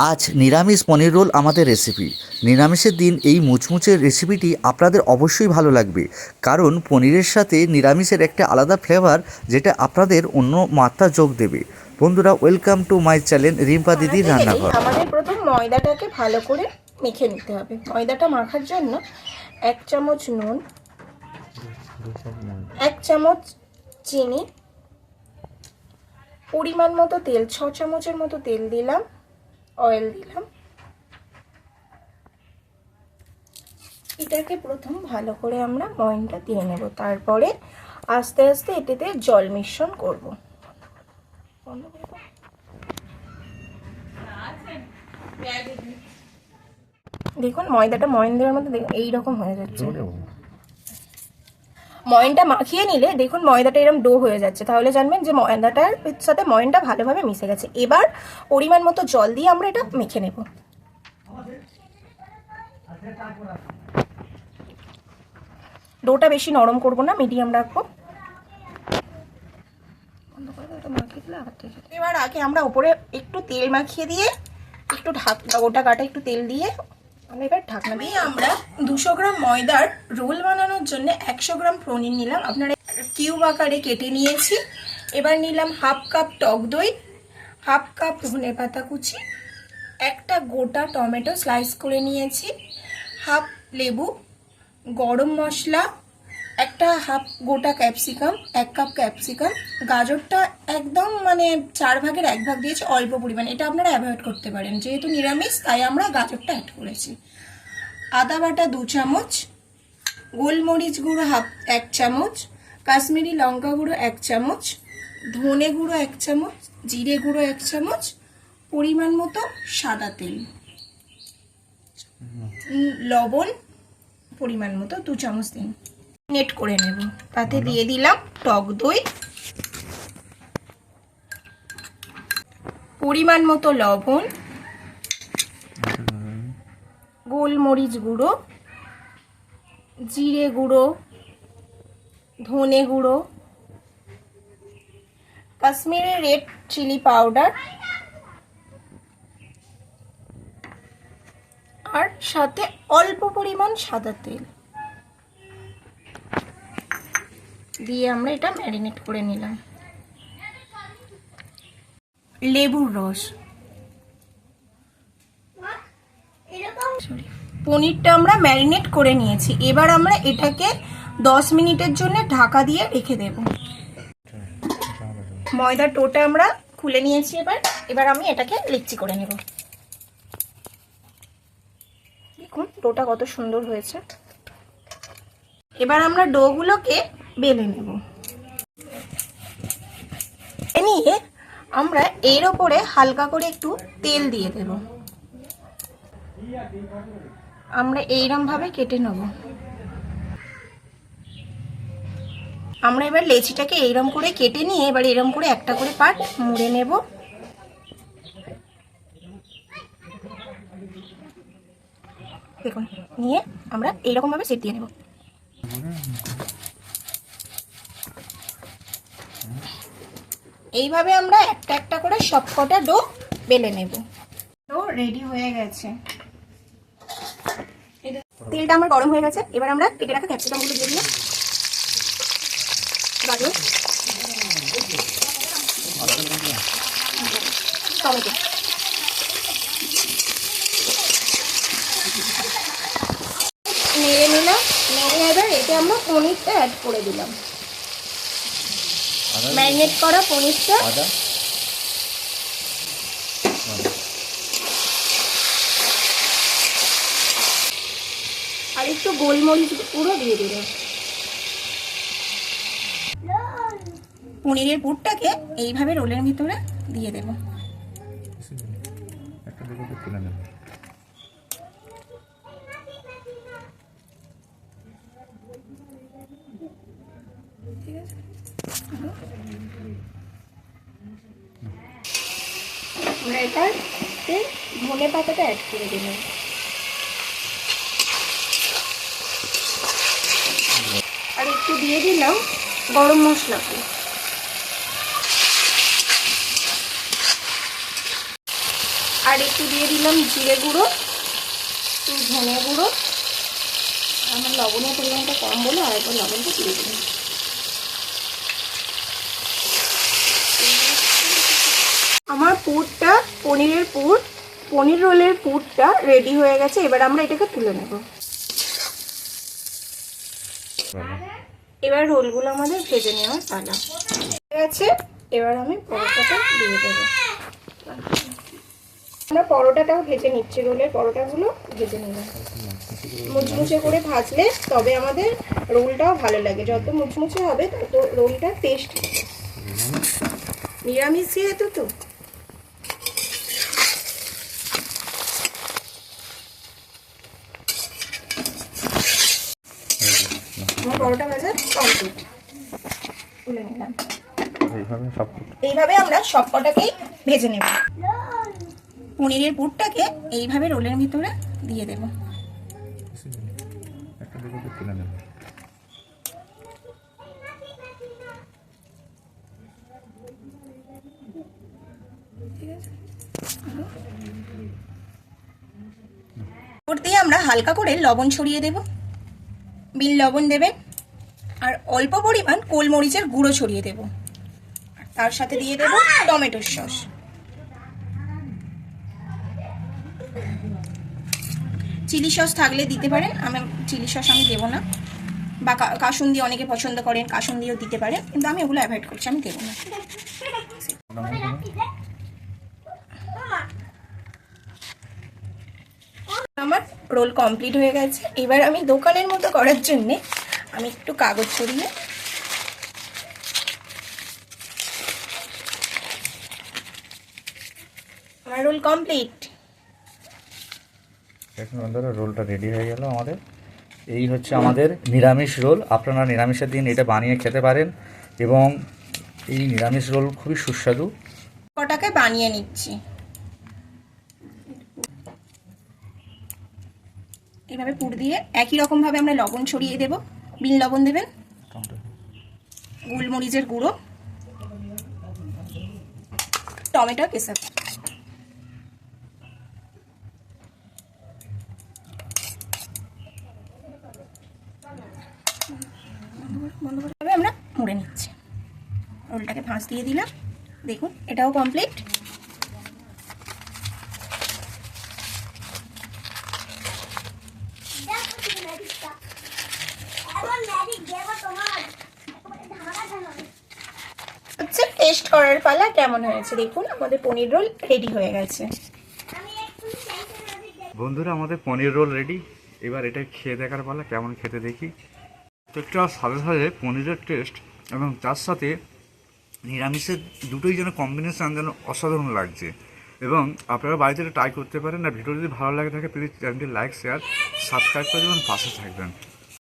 আজ নিরামিষ পনির রোল আমাদের রেসিপি। নিরামিষের দিন এই মুচমুচে রেসিপিটি আপনাদের অবশ্যই ভালো লাগবে, কারণ পনিরের সাথে নিরামিষের একটা আলাদা ফ্লেভার যেটা আপনাদের অন্য মাত্রা যোগ দেবে। বন্ধুরা, welcome to my channel Rimpa দিদির রান্নাঘর। আমাদের প্রথম ময়দাটাকে ভালো করে মেখে নিতে হবে। ময়দাটা মাখার জন্য 1 চামচ নুন, 1 চামচ চিনি, পরিমাণ মতো তেল, 6 চামচের মতো তেল দিলাম, অয়েল দিলাম। এটাকে প্রথম ভালো করে আমরা ময়নটা দিয়ে নেব, তারপরে আস্তে আস্তে এটাতে জল মিশ্রণ করব। দেখুন ময়দাটা ময়ন দেওয়ার মধ্যে এইরকম হয়ে যাচ্ছে। ময়নটা মাখিয়ে নিলে দেখুন ময়দাটা এরকম ডো হয়ে যাচ্ছে, তাহলে জানবেন যে ময়দাটার সাথে ময়নটা ভালোভাবে মিশে গেছে। এবার পরিমাণ মতো জল দিয়ে আমরা এটা মেখে নেব। ডোটা বেশি নরম করব না, মিডিয়াম রাখবো। এবার আগে আমরা উপরে একটু তেল মাখিয়ে দিয়ে একটু গোটা কাটা একটু তেল দিয়ে আমরা এবার ঢাকনা দিয়ে আমরা 200 গ্রাম ময়দার রোল বানানোর জন্য 100 গ্রাম পনির নিলাম, আপনারা কিউব আকারে কেটে নিয়েছি। এবার নিলাম হাফ কাপ টক দই, হাফ কাপ ধনে পাতা কুচি, একটা গোটা টমেটো স্লাইস করে নিয়েছি, হাফ লেবু, গরম মশলা, একটা হাফ গোটা ক্যাপসিকাম, 1 কাপ ক্যাপসিকাম, গাজরটা একদম 4 ভাগের 1 ভাগ দিয়েছি, অল্প পরিমাণ, এটা আপনারা অ্যাভয়েড করতে পারেন, যেহেতু নিরামিষ তাই আমরা গাজরটা অ্যাড করেছি। আদা বাটা 2 চামচ, গোলমরিচ গুঁড়ো 1 চামচ, কাশ্মীরি লঙ্কা গুঁড়ো 1 চামচ, ধনে গুঁড়ো 1 চামচ, জিরে গুঁড়ো 1 চামচ, পরিমাণ মতো সাদা তেল, লবণ পরিমাণ মতো 2 চামচ দিন, নেট করে নেব। তাতে দিয়ে দিলাম টক দই, পরিমাণ মতো লবণ, গোলমরিচ গুঁড়ো, জিরে গুঁড়ো, ধনে গুঁড়ো, কাশ্মীরি রেড চিলি পাউডার, আর সাথে অল্প পরিমাণ সাদা তেল দিয়ে আমরা এটা ম্যারিনেট করে নিলাম। লেবুর রস, পনিরটা আমরা ম্যারিনেট করে নিয়েছি। এবার আমরা এটাকে 10 মিনিটের জন্য ঢাকা দিয়ে রেখে দেব। ময়দার টোটা আমরা খুলে নিয়েছি। এবার আমি এটাকে লিচি করে নেব। দেখুন ডোটা কত সুন্দর হয়েছে। এবার আমরা ডোগুলোকে বেলে নেব। নিয়ে আমরা এর ওপরে হালকা করে একটু তেল দিয়ে দেব। আমরা এইরকম ভাবে কেটে নেব। আমরা এবার লেচিটাকে এইরকম করে কেটে নিয়ে এবার এরকম করে একটা করে পার্ট মুড়ে নেব। দেখুন নিয়ে আমরা এইরকম ভাবে সেট দিয়ে নেব। এইভাবে আমরা একটা একটা করে সবকটা ডো বেলে নেব। ডো রেডি হয়ে গেছে। তেলটা আমার গরম হয়ে গেছে। এবার আমরা কেটে রাখা ক্যাপসিকামগুলো দিয়ে দিলাম, গাজর, টমেটো, নেড়ে নিলাম। নেড়ে এবার এতে আমরা পনিরটা অ্যাড করে দিলাম, ম্যারিনেট করা পনিরটা। আর একটু গোলমরিচ গুঁড়ো দিয়ে দিলাম। পনিরের পুরটাকে এইভাবে রোলের ভিতরে দিয়ে দেব। ঠিক আছে, আমরা এটাতে ধনে পাতাটা অ্যাড করে দিলাম। আর একটু দিয়ে দিলাম গরম মশলাকে। আর একটু দিয়ে দিলাম জিরে গুঁড়ো, একটু ধনে গুঁড়ো। আমার লবণের পরিমাণটা কম বলে আর একবার লবণটা দিয়ে দিলাম। আমার পুরটা, পনিরের পুর, পনির রোলের পুরটা রেডি হয়ে গেছে। এবার আমরা এটাকে তুলে নেব। এবার রোলগুলো আমাদের ভেজে নেওয়ার পালা হয়ে গেছে। এবার আমি পরোটাটা দিয়ে দেবো। আমরা পরোটাটাও ভেজে নিচ্ছি, রোলের পরোটাগুলো ভেজে নিলাম। মুচমুচে করে ভাজলে তবে আমাদের রোলটাও ভালো লাগে। যত মুচমুচে হবে তত রোলটা টেস্ট হবে। নিরামিষ যেহেতু তো আমার পরোটা ভাজা কমপ্লিট। তুলে নিলাম। এইভাবে আমরা সব কটাকেই ভেজে নেব। পনিরের পুরটাকে এইভাবে রোলের ভিতরে দিয়ে দেব। উপর দিয়ে আমরা হালকা করে লবণ ছড়িয়ে দেব। বিন লবণ দেবেন আর অল্প পরিমাণ গোলমরিচের গুঁড়ো ছড়িয়ে দেব। তার সাথে দিয়ে দেব টমেটোর সস। চিলি সস থাকলে দিতে পারেন, আমি চিলি সস আমি দেবো না। বা কাসুন্দি অনেকে পছন্দ করেন, কাসুন্দিও দিতে পারেন, কিন্তু আমি ওগুলো অ্যাভয়েড করছি, আমি দেবো না। আমার রোল কমপ্লিট হয়ে গেছে। এবার আমি দোকানের মতো করার জন্যে আমি একটু কাগজ ছড়িয়ে আমার রোল কমপ্লিট। দেখুন বন্ধুরা, রোলটা রেডি হয়ে গেল আমাদের। এই হচ্ছে আমাদের নিরামিষ রোল। আপনারা নিরামিষের দিন এটা বানিয়ে খেতে পারেন এবং এই নিরামিষ রোল খুবই সুস্বাদু। কটাকে বানিয়ে নিচ্ছি। এইভাবে পুর দিয়ে একই রকমভাবে আমরা লবণ ছড়িয়ে দেব। বিন লবণ দেবেন, গোলমরিচের গুঁড়ো, টমেটো কেচাপ। আমরা মুড়ে নিচ্ছি। রোলটাকে ভাঁজ দিয়ে দিলাম। দেখুন এটাও কমপ্লিট। হচ্ছে টেস্ট করার পালা কেমন হয়েছে দেখুন। আমাদের পনির রোল রেডি হয়ে গেছে। বন্ধুরা, আমাদের পনির রোল রেডি। এবার এটা খেয়ে দেখার পালা, কেমন খেতে দেখি। প্রত্যেকটা সাথে সাথে পনিরের টেস্ট এবং তার সাথে নিরামিষের দুটোই যেন কম্বিনেশান যেন অসাধারণ লাগছে। এবং আপনারা বাড়িতে ট্রাই করতে পারেন। আর ভিডিও যদি ভালো লাগে থাকে প্লিজ চ্যানেলটি লাইক, শেয়ার, সাবস্ক্রাইব করে দেবেন, পাশে থাকবেন।